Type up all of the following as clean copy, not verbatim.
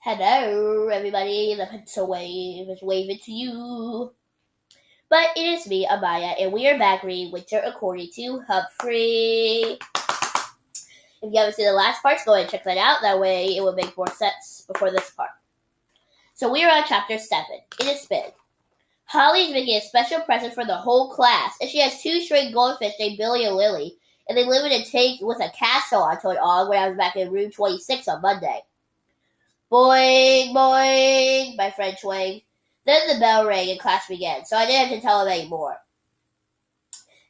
Hello, everybody. The pencil wave is waving to you. But it is me, Amaya, and we are back reading Winter According to Humphery. If you haven't seen the last parts, go ahead and check that out. That way it will make more sense before this part. So we are on chapter 7. It is spin. Holly is making a special present for the whole class, and she has 2 string goldfish named Billy and Lily, and they live in a tank with a castle, I told Og when I was back in room 26 on Monday. Boing, boing, my friend twanged. Then the bell rang and class began, so I didn't have to tell him any more.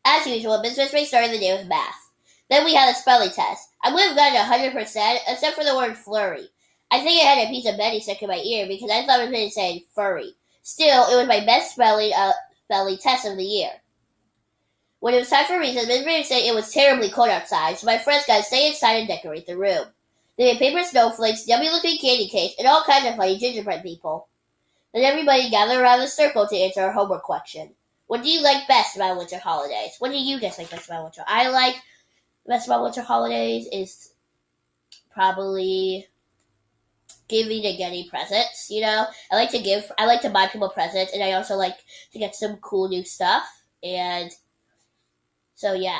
As usual, Miss Ray started the day with math. Then we had a spelling test. I would have gotten 100%, except for the word flurry. I think I had a piece of Betty stuck in my ear because I thought it was going to say furry. Still, it was my best spelling test of the year. When it was time for recess, Miss Ray said it was terribly cold outside, so my friends got to stay inside and decorate the room. They made paper snowflakes, yummy-looking candy canes, and all kinds of funny gingerbread people. Then everybody gathered around the circle to answer our homework question. What do you like best about winter holidays? What do you guys like best about winter? I like best about winter holidays is probably giving and getting presents, I like to buy people presents, and I also like to get some cool new stuff. And so, yeah,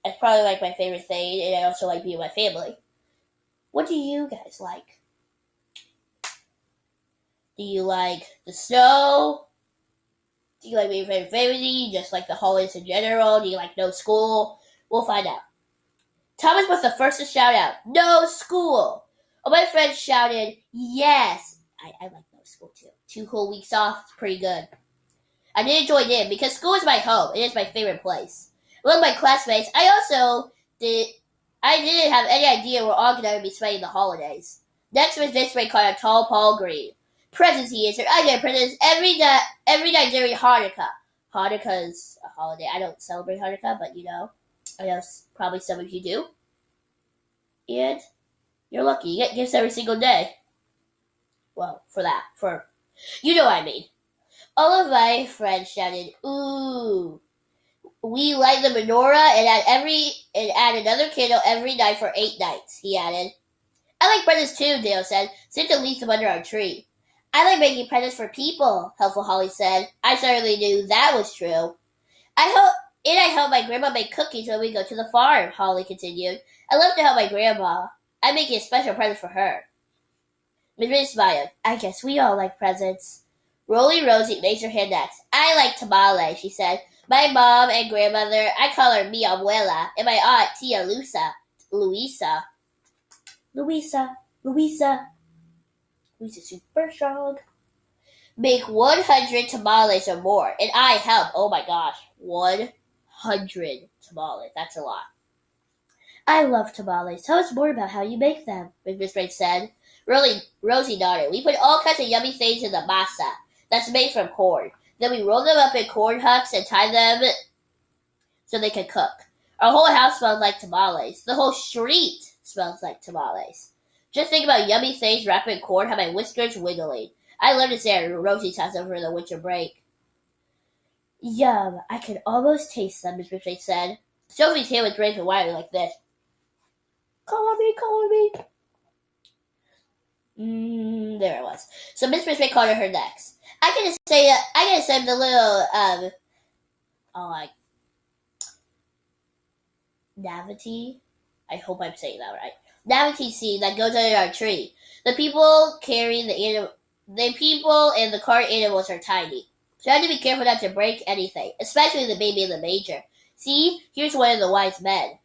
it's probably my favorite thing, and I also like being with my family. What do you guys like? Do you like the snow? Do you like being with your family? Do you just like the holidays in general? Do you like no school? We'll find out. Thomas was the first to shout out, "No school!" All my friends shouted, "Yes!" I like no school too. 2 whole weeks off is pretty good. I didn't join in because school is my home. It is my favorite place. Among my classmates, I didn't have any idea we're all going to be spending the holidays. Next was this way called a tall Paul Green. Presents, he answered. I get presents every night during Hanukkah. Hanukkah is a holiday. I don't celebrate Hanukkah, but I know probably some of you do. And you're lucky. You get gifts every single day. Well, you know what I mean. All of my friends shouted, "Ooh!" We light the menorah and add another candle every night for 8 nights, he added. I like presents too, Dale said. Santa leaves them under our tree. I like making presents for people, helpful Holly said. I certainly knew that was true. I help my grandma make cookies when we go to the farm, Holly continued. I love to help my grandma. I'm making a special present for her. Miss Ray smiled. I guess we all like presents. Rolly Rosie raised her hand next. I like tamales, she said. My mom and grandmother, I call her mi abuela, and my aunt, Tia Luisa super strong. Make 100 tamales or more, and I help. Oh my gosh, 100 tamales. That's a lot. I love tamales. Tell us more about how you make them, Miss Ray said. Rosie nodded. We put all kinds of yummy things in the masa. That's made from corn. Then we roll them up in corn husks and tie them so they can cook. Our whole house smells like tamales. The whole street smells like tamales. Just think about yummy things wrapped in corn, have my whiskers wiggling. I love to stay at Rosie's house over the winter break. Yum, I can almost taste them, Miss Ray said. Sophie's hand was raised and wiry like this. Call on me. There it was. So Miss Ray called her next. I gotta say the little, Navity. I hope I'm saying that right. Navity seed that goes under our tree. The people and the cart animals are tiny. So I have to be careful not to break anything, especially the baby in the manger. See, here's one of the wise men.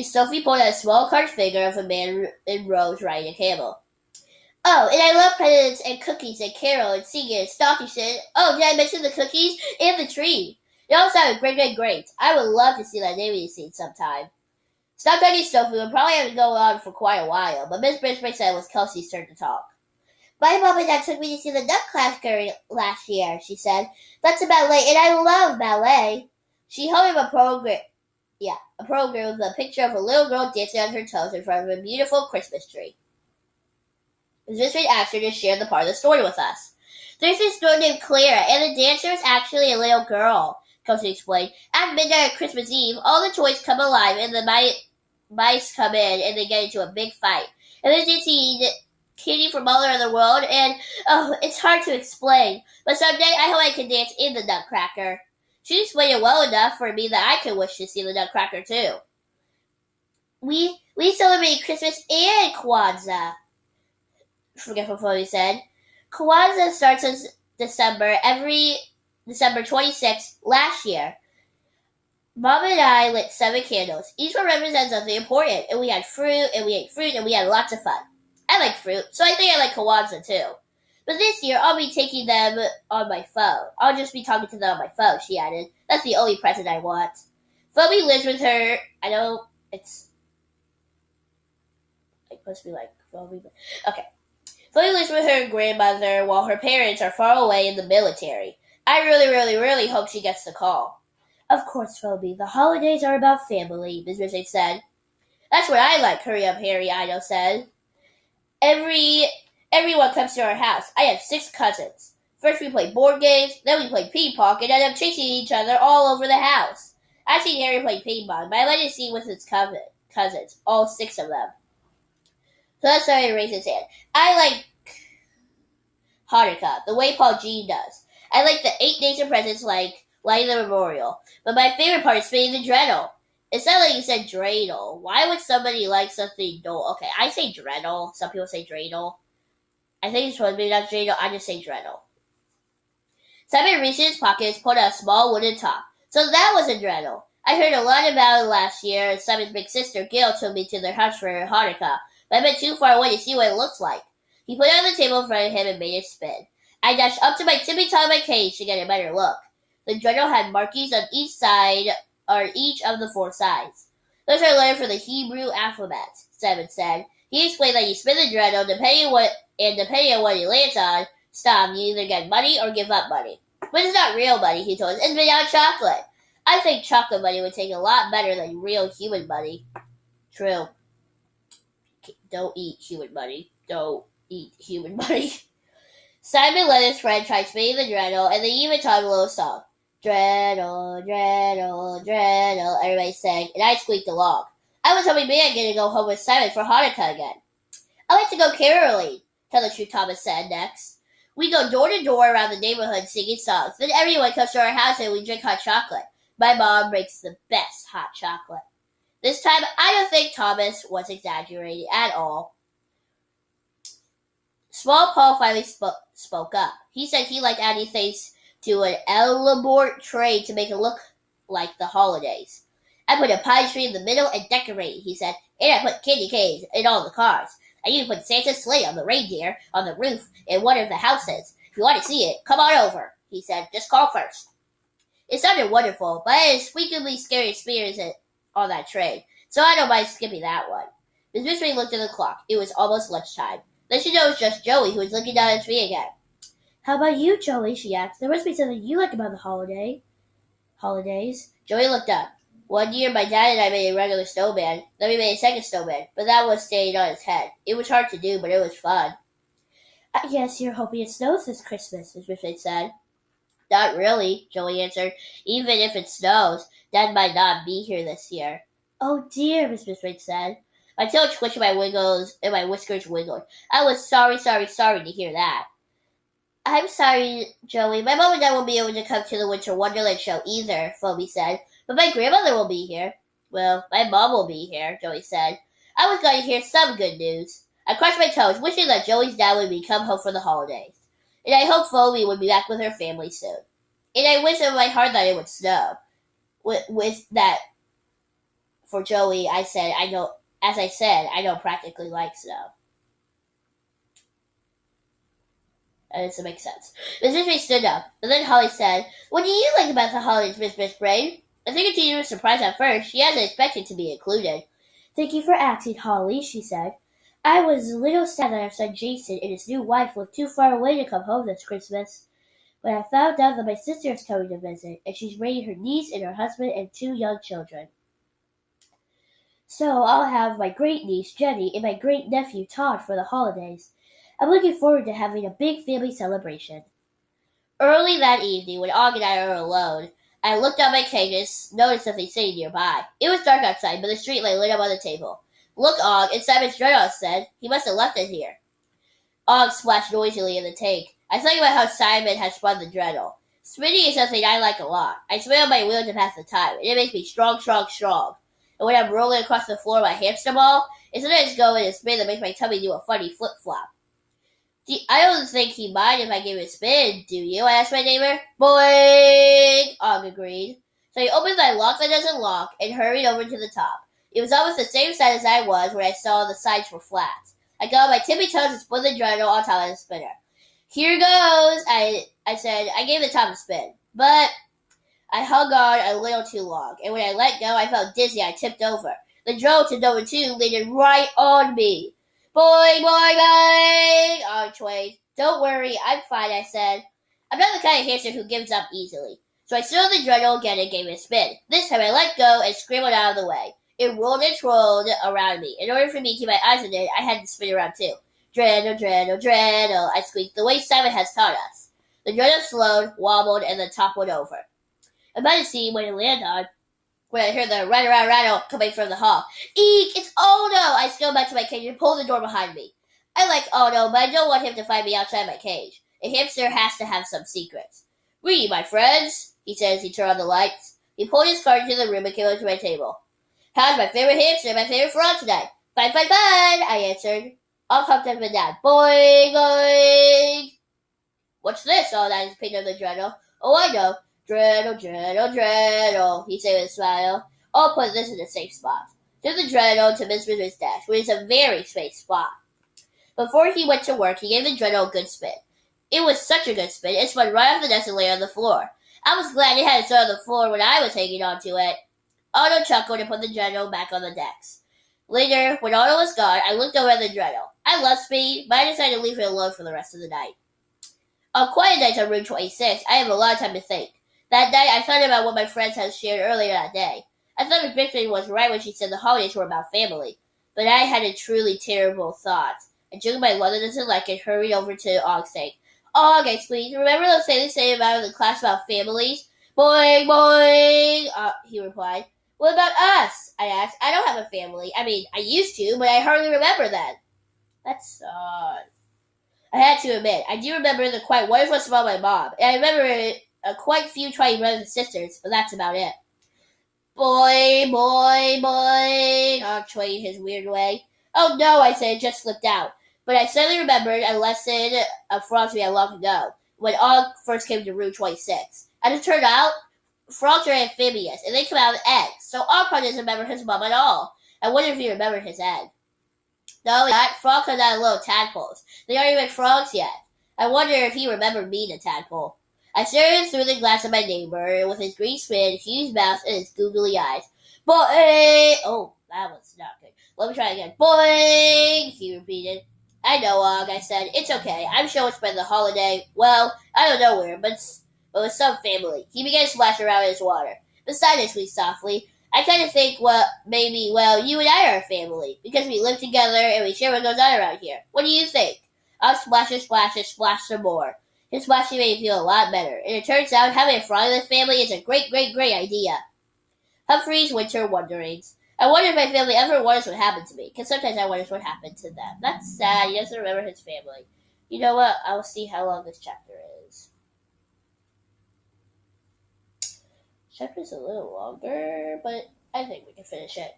Sophie pulled out a small carved figure of a man in robes riding a camel. Oh, and I love presents and cookies and carol and singing and stocking shit. Oh, did I mention the cookies and the tree? It all sounded great. I would love to see that nativity scene sometime. Stop talking, Sophie. We'll probably have to go on for quite a while, but Miss Brisbane said it was Kelsey's turn to talk. My mom and dad took me to see the Nutcracker last year, she said. That's a ballet, and I love ballet. She held him a program with a picture of a little girl dancing on her toes in front of a beautiful Christmas tree. Miss Ray asked her to share the part of the story with us. There's this girl named Clara, and the dancer is actually a little girl, Kelsey explained. At midnight on Christmas Eve, all the toys come alive, and mice come in and they get into a big fight. And then they see candy from all over the world, and oh, it's hard to explain. But someday I hope I can dance in the Nutcracker. She explained it well enough for me that I could wish to see the Nutcracker too. We celebrate Christmas and Kwanzaa, Forgetful Chloe said. Kwanzaa starts in every December 26th last year. Mom and I lit 7 candles. Each one represents something important, and we had fruit, and we ate fruit, and we had lots of fun. I like fruit, so I think I like Kwanzaa too. But this year, I'll be taking them on my phone. I'll just be talking to them on my phone, she added. That's the only present I want. Phoebe lives with her. I know it's supposed to be like Phoebe. Okay. Phoebe lives with her grandmother while her parents are far away in the military. I really hope she gets the call. Of course, Phoebe. The holidays are about family, Miss Rizzo said. That's what I like, hurry up, Harry, Ido said. Everyone comes to our house. I have 6 cousins. First we play board games, then we play ping pong, and end up chasing each other all over the house. I've seen Harry play ping pong, but I like to see with his cousins, all 6 of them. So that's why he raised his hand. I like Hanukkah, the way Paul Jean does. I like the 8 days of presents like lighting the memorial. But my favorite part is spinning the dreidel. It sounded like you said dreidel. Why would somebody like something dull? Okay, I say dreidel. Some people say dreidel. I think it's supposed to be not dreidel. I just say dreidel. Simon reached in his pockets, pulled out a small wooden top. So that was a dreidel. I heard a lot about it last year, and Simon's big sister Gail took me to their house for Hanukkah. But I've been too far away to see what it looks like. He put it on the table in front of him and made it spin. I dashed up to my tippy top of my cage to get a better look. The dreidel had markings on each side, or each of the 4 sides. Those are letters for the Hebrew alphabet, Simon said. He explained that you spin the dreidel, depending on what it lands on, you either get money or give up money. But it's not real money, he told us. It's made out of chocolate. I think chocolate money would take a lot better than real human money. True. Don't eat human money. Don't eat human money. Simon let his friend try spinning the dreidel, and they even taught him a little song. Dreidel, dreidel, dreidel, everybody sang, and I squeaked along. I was hoping maybe I'd get to go home with Simon for Hanukkah again. I like to go caroling, Tell the Truth Thomas said next. We go door to door around the neighborhood singing songs. Then everyone comes to our house and we drink hot chocolate. My mom makes the best hot chocolate. This time, I don't think Thomas was exaggerating at all. Small Paul finally spoke up. He said he liked adding things to an elaborate tray to make it look like the holidays. I put a pine tree in the middle and decorated, he said, and I put candy canes in all the cars. I even put Santa's sleigh on the reindeer on the roof in one of the houses. If you want to see it, come on over, he said. Just call first. It sounded wonderful, but I had a squeakingly scary experience on that train, so I don't mind skipping that one. Miss Mystery looked at the clock. It was almost lunchtime. Then she noticed just Joey, who was looking down at me again. How about you, Joey? She asked. There must be something you like about the holidays. Joey looked up. One year, my dad and I made a regular snowman. Then we made a second snowman, but that was staying on his head. It was hard to do, but it was fun. I guess you're hoping it snows this Christmas, Miss Mystery said. Not really, Joey answered. Even if it snows, Dad might not be here this year. Oh dear, Miss Mystery said. My tail twitched and my whiskers wiggled. I was sorry to hear that. I'm sorry, Joey. My mom and dad won't be able to come to the Winter Wonderland show either, Phoebe said. But my grandmother will be here. Well, my mom will be here, Joey said. I was going to hear some good news. I crossed my toes, wishing that Joey's dad would come home for the holidays. And I hoped Phoebe would be back with her family soon. And I wished in my heart that it would snow. With that, for Joey, I don't practically like snow. That doesn't make sense. Miss Mystery stood up, and then Holly said, What do you like about the holidays, Miss Brain? I think Tina was surprised at first. She hasn't expected to be included. Thank you for asking, Holly, she said. I was a little sad that our son Jason and his new wife lived too far away to come home this Christmas. But I found out that my sister is coming to visit, and she's bringing her niece and her husband and 2 young children. So I'll have my great-niece, Jenny, and my great-nephew, Todd, for the holidays. I'm looking forward to having a big family celebration. Early that evening, when Og and I were alone, I looked out my cages, noticed something sitting nearby. It was dark outside, but the street light lit up on the table. Look, Og, it's Simon's dreadnought, I said. He must have left it here. Og splashed noisily in the tank. I thought about how Simon had spun the dreadnought. Spinning is something I like a lot. I spin on my wheel to pass the time, and it makes me strong, strong, strong. And when I'm rolling across the floor my hamster ball, it's sometimes go in a spin that makes my tummy do a funny flip-flop. I don't think he'd mind if I gave it a spin, do you? I asked my neighbor. Boing! Og agreed. So he opened my lock that doesn't lock and hurried over to the top. It was almost the same side as I was when I saw the sides were flat. I got on my tippy toes and spun the dreidel on top of the spinner. Here goes, I said. I gave the top a spin, but I hung on a little too long, and when I let go, I felt dizzy. I tipped over. The drone to number 2 landed right on me. Boing, boing, boing! Og twanged. Don't worry, I'm fine, I said. I'm not the kind of hamster who gives up easily. So I stood on the dreidel again and gave it a spin. This time I let go and scrambled out of the way. It rolled and twirled around me. In order for me to keep my eyes on it, I had to spin around too. Dreidel, dreidel, dreidel, I squeaked the way Simon has taught us. The dreidel slowed, wobbled, and then toppled over. I'm about to see when it landed on when I heard the rattle coming from the hall. Eek! It's Odo! I scaled back to my cage and pulled the door behind me. I like Odo, but I don't want him to find me outside my cage. A hamster has to have some secrets. Greeting, my friends, he said as he turned on the lights. He pulled his card into the room and came over to my table. How's my favorite hamster and my favorite frog tonight? Fine, fine, fine, I answered. All hopped up and down. Boing, boing! What's this? All that is painted on the dreidel. Oh, I know. Dreidel, dreidel, dreidel, he said with a smile. I'll put this in a safe spot. Took the dreidel to Miss Wizard's desk, which is a very safe spot. Before he went to work, he gave the dreidel a good spin. It was such a good spin, it spun right off the desk and lay on the floor. I was glad it hadn't stood on the floor when I was hanging onto it. Otto chuckled and put the dreidel back on the decks. Later, when Otto was gone, I looked over at the dreidel. I love speed, but I decided to leave it alone for the rest of the night. On quiet nights on Route 26, I have a lot of time to think. That night, I thought about what my friends had shared earlier that day. I thought Miss Bixby was right when she said the holidays were about family, but I had a truly terrible thought. I jiggled my Londoners and like and hurried over to Og's tank. Og, I squeaked. Remember those things they say about in the class about families? Boing, boing, he replied. What about us? I asked. I don't have a family. I mean, I used to, but I hardly remember then. That's odd. I had to admit, I do remember the quite wonderful smell of my mom, and I remember quite few tiny brothers and sisters, but that's about it. Boy, boy, boy, Og twanged his weird way. Oh no, I said, it just slipped out. But I suddenly remembered a lesson of frogs we had long ago, when Og first came to Route 26. As it turned out, frogs are amphibious, and they come out of eggs, so Og probably doesn't remember his mom at all. I wonder if he remembered his egg. No, that frog comes out of little tadpoles. They aren't even frogs yet. I wonder if he remembered being a tadpole. I stared through the glass at my neighbor with his green skin, huge mouth, and his googly eyes. Boing! Oh, that was not good. Let me try again. Boing! He repeated. I know, Og, I said. It's okay. I'm sure we'll spend the holiday, well, I don't know where, but with some family. He began to splash around in his water. Beside us, we softly. I kind of think, maybe, you and I are a family, because we live together and we share what goes on around here. What do you think? Og splashes, splash some more. His splashing made me feel a lot better, and it turns out having a frog in this family is a great, great, great idea. Humphery's Winter Wonderings. I wonder if my family ever wonders what happened to me, because sometimes I wonder what happened to them. That's sad. He doesn't remember his family. You know what? I'll see how long this chapter is. Chapter's a little longer, but I think we can finish it.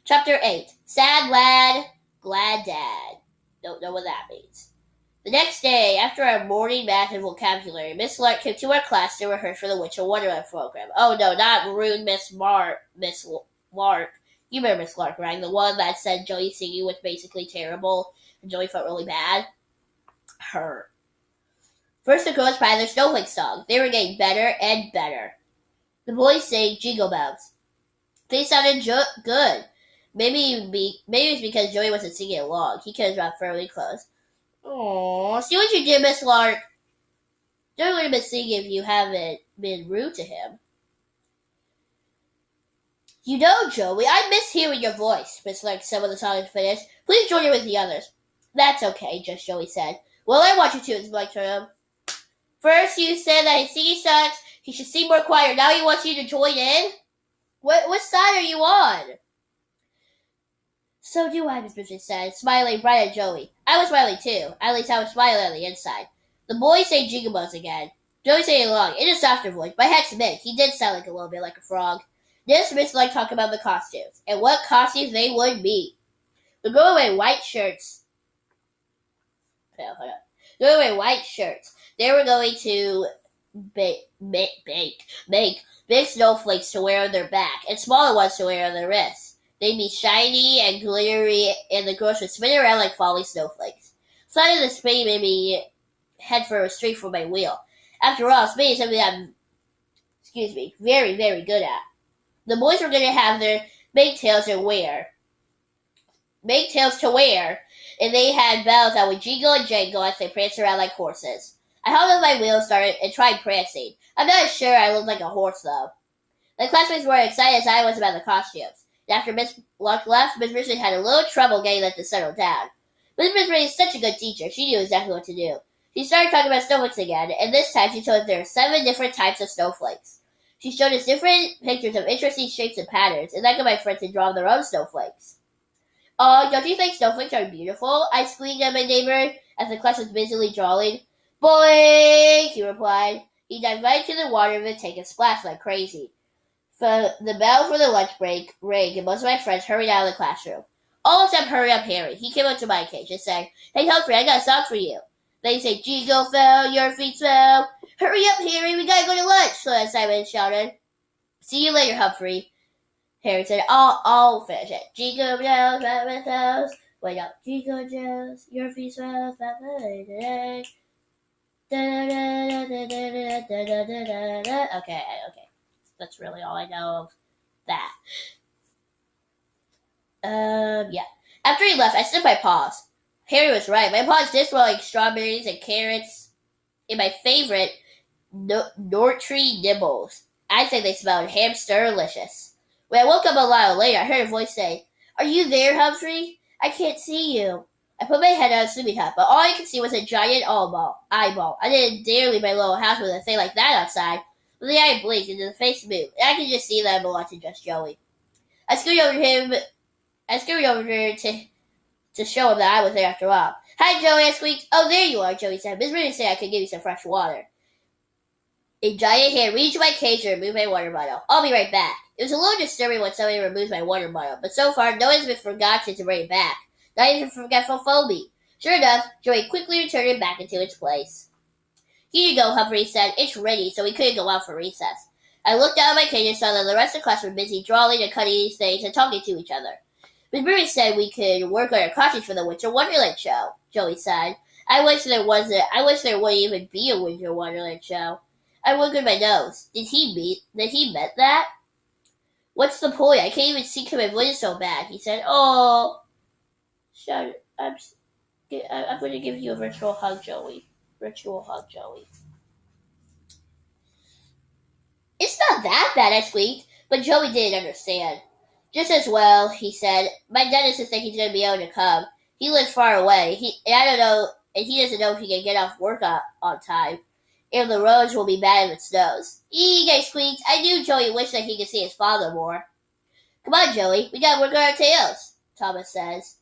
Chapter 8. Sad Lad, Glad Dad. Don't know what that means. The next day, after our morning math and vocabulary, Miss Lark came to our class to rehearse for the Winter Wonderland program. Oh no, not rude Miss Lark. You remember Miss Lark, right? The one that said Joey's singing was basically terrible, and Joey felt really bad? Her. First, the girls played their snowflake song. They were getting better and better. The boys sang Jingle Bells. They sounded good. Maybe it's because Joey wasn't singing along. He could have dropped fairly close. Aww, see what you did, Miss Lark. Joey would have been singing if you haven't been rude to him. You know, Joey, I miss hearing your voice, Miss Lark said when the song was finished. Please join in with the others. That's okay, just Joey said. Well, I want you to, Miss Lark told him. First, you said that his singing sucks. He should seem more quiet. Now he wants you to join in? What side are you on? So do I, Miss Bridget said, smiling bright at Joey. I was smiling too. At least I was smiling on the inside. The boys say jingabos again. Joey sang along, in a softer voice. By heck's admit, he did sound like a little bit like a frog. This Miss liked talking about the costumes, and what costumes they would be. The girl wearing white shirts. They were wearing white shirts. They were going to make big snowflakes to wear on their back, and smaller ones to wear on their wrists. They'd be shiny and glittery, and the girls would spin around like falling snowflakes. Suddenly the spinning made me head for a straight for my wheel. After all, spinning is something I'm, very, very good at. The boys were going to have their tails to wear, and they had bells that would jingle and jangle as they pranced around like horses. I held on my wheel and tried prancing. I'm not sure I looked like a horse, though. My classmates were excited as I was about the costumes. And after Miss Luck left, Miss Richard had a little trouble getting them to settle down. Miss Richard is such a good teacher. She knew exactly what to do. She started talking about snowflakes again, and this time she told us there are 7 different types of snowflakes. She showed us different pictures of interesting shapes and patterns, and that got my friends to draw their own snowflakes. Oh, don't you think snowflakes are beautiful? I squeaked at my neighbor as the class was busily drawing. Boing! He replied. He dived right into the water and take a splash like crazy. The bell for the lunch break rang, and most of my friends hurried out of the classroom. All except Hurry Up Harry. He came up to my cage and said, Hey Humphrey, I got a song for you. Then he said, Jingle fell, your feet swell. Hurry up, Harry, we gotta go to lunch, so as Simon shouted. See you later, Humphrey. Harry said, I'll finish it. Jingle bells, rabbit bells. Wait up, jingle bells, your feet swell, today. Okay. That's really all I know of that. Yeah. After he left, I sniffed my paws. Harry was right. My paws did smell like strawberries and carrots. And my favorite, Nortree nibbles. I'd say they smelled hamster-licious. When I woke up a while later, I heard a voice say, Are you there, Humphrey? I can't see you. I put my head out of the sleeping hut, but all I could see was a giant eyeball. I didn't dare leave my little house with a thing like that outside. But the eye blinked and the face moved, and I could just see that I belonged to just Joey. I scurried over to show him that I was there after all. Hi, Joey, I squeaked. Oh, there you are, Joey said. Miss Reardon said I could give you some fresh water. A giant hand reached my cage and removed my water bottle. I'll be right back. It was a little disturbing when somebody removes my water bottle, but so far no one's been forgotten to bring it back. Not even forgetful Phoebe. Sure enough, Joey quickly returned it back into its place. Here you go, Humphrey said. It's ready, so we couldn't go out for recess. I looked out of my cage and saw that the rest of the class were busy drawing and cutting these things and talking to each other. Miss Brewery said we could work on our costumes for the Winter Wonderland show, Joey said. I wish there wouldn't even be a Winter Wonderland show. I wiggled my nose. Did he mean that? What's the point? I can't even see because my voice is so bad. He said, Oh, shut I'm going to give you a virtual hug, Joey. It's not that bad, I squeaked, but Joey didn't understand. Just as well, he said. My dentist doesn't think he's going to be able to come. He lives far away. He doesn't know if he can get off work on time. And the roads will be bad if it snows. Eek, I squeaked. I knew Joey wished that he could see his father more. Come on, Joey. We got to work on our tails, Thomas says.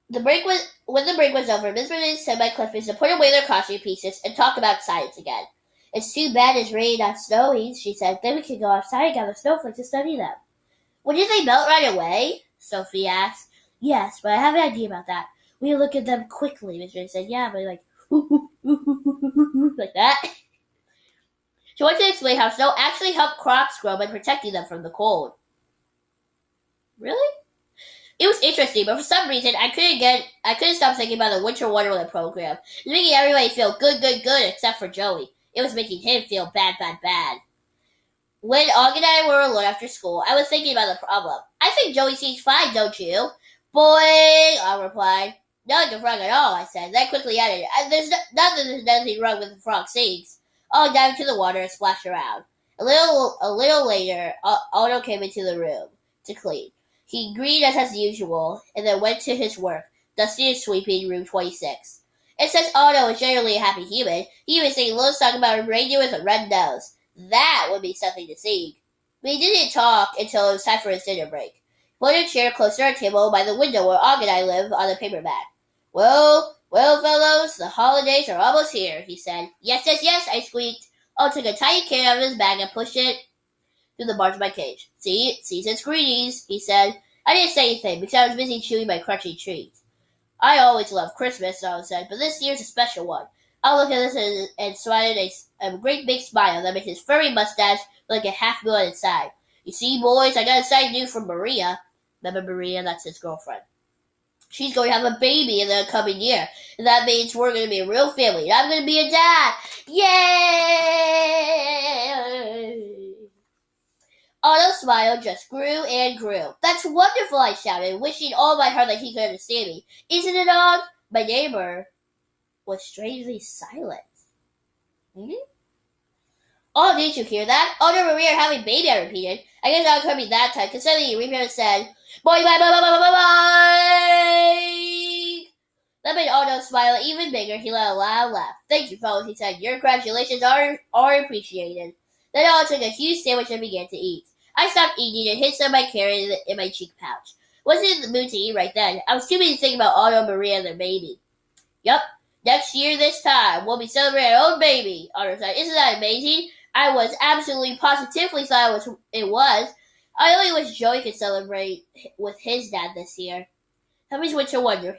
When the break was over, Miss Burnett said my classmates to put away their costume pieces and talk about science again. It's too bad it's raining, not snowing, she said. Then we could go outside and gather snowflakes to study them. Well, did they melt right away? Sophie asked. Yes, but I have an idea about that. We look at them quickly, Miss Burnett said. Yeah, but like, like that. She wanted to explain how snow actually helped crops grow by protecting them from the cold. Really? It was interesting, but for some reason, I couldn't stop thinking about the Winter Wonderland program. It was making everybody feel good, except for Joey. It was making him feel bad. When Og and I were alone after school, I was thinking about the problem. I think Joey seems fine, don't you? Boing, Og replied. Nothing wrong at all, I said. Then quickly added, there's nothing wrong with the frog sings. Og dived into the water and splashed around. A little later, Otto came into the room to clean. He greeted us as usual, and then went to his work, dusting and sweeping room 26. It says Otto is generally a happy human. He even sang a little song about a reindeer with a red nose. That would be something to sing. We didn't talk until it was time for his dinner break. He put a chair closer to our table by the window where Og and I live on the paper bag. Well, fellows, the holidays are almost here, he said. Yes, yes, yes, I squeaked. Og took a tiny carrot out of his bag and pushed it through the bars of my cage. See, season's greetings, he said. I didn't say anything because I was busy chewing my crunchy treats. I always love Christmas, Og said, but this year's a special one. I looked at this and smiled a great big smile that made his furry mustache look like a half moon inside. You see, boys, I got a exciting news from Maria. Remember Maria? That's his girlfriend. She's going to have a baby in the coming year, and that means we're going to be a real family, and I'm going to be a dad. Yay! Otto's smile just grew and grew. That's wonderful, I shouted, wishing all my heart that he could understand me. Isn't it, Og? My neighbor was strangely silent. Oh, did you hear that? Otto and Maria are having a baby, I repeated. I guess Og heard me that time, because suddenly he repeated and said, boy, bye, bye, bye, bye, bye, bye. That made Otto smile even bigger. He let a loud laugh. Thank you, fellas, he said. Your congratulations are appreciated. Then Otto took a huge sandwich and began to eat. I stopped eating and hid some of my carrot in my cheek pouch. Wasn't in the mood to eat right then. I was too busy to think about Otto, Maria, and their baby. Yup, next year this time, we'll be celebrating our own baby, Otto said. Isn't that amazing? I was absolutely positively thought it was. I only wish Joey could celebrate with his dad this year. Humphery's winter wonderings.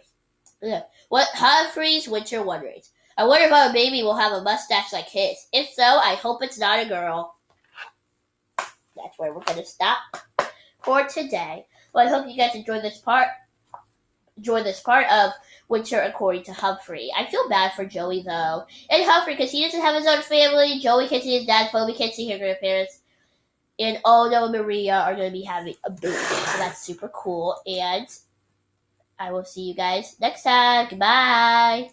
Humphery's winter wonderings. I wonder if our baby will have a mustache like his. If so, I hope it's not a girl. That's where we're going to stop for today. Well, I hope you guys enjoyed this part of Winter according to Humphery. I feel bad for Joey, though. And Humphery, because he doesn't have his own family. Joey can't see his dad's phone. We can't see her grandparents. And Otto and Maria are going to be having a baby. So that's super cool. And I will see you guys next time. Goodbye.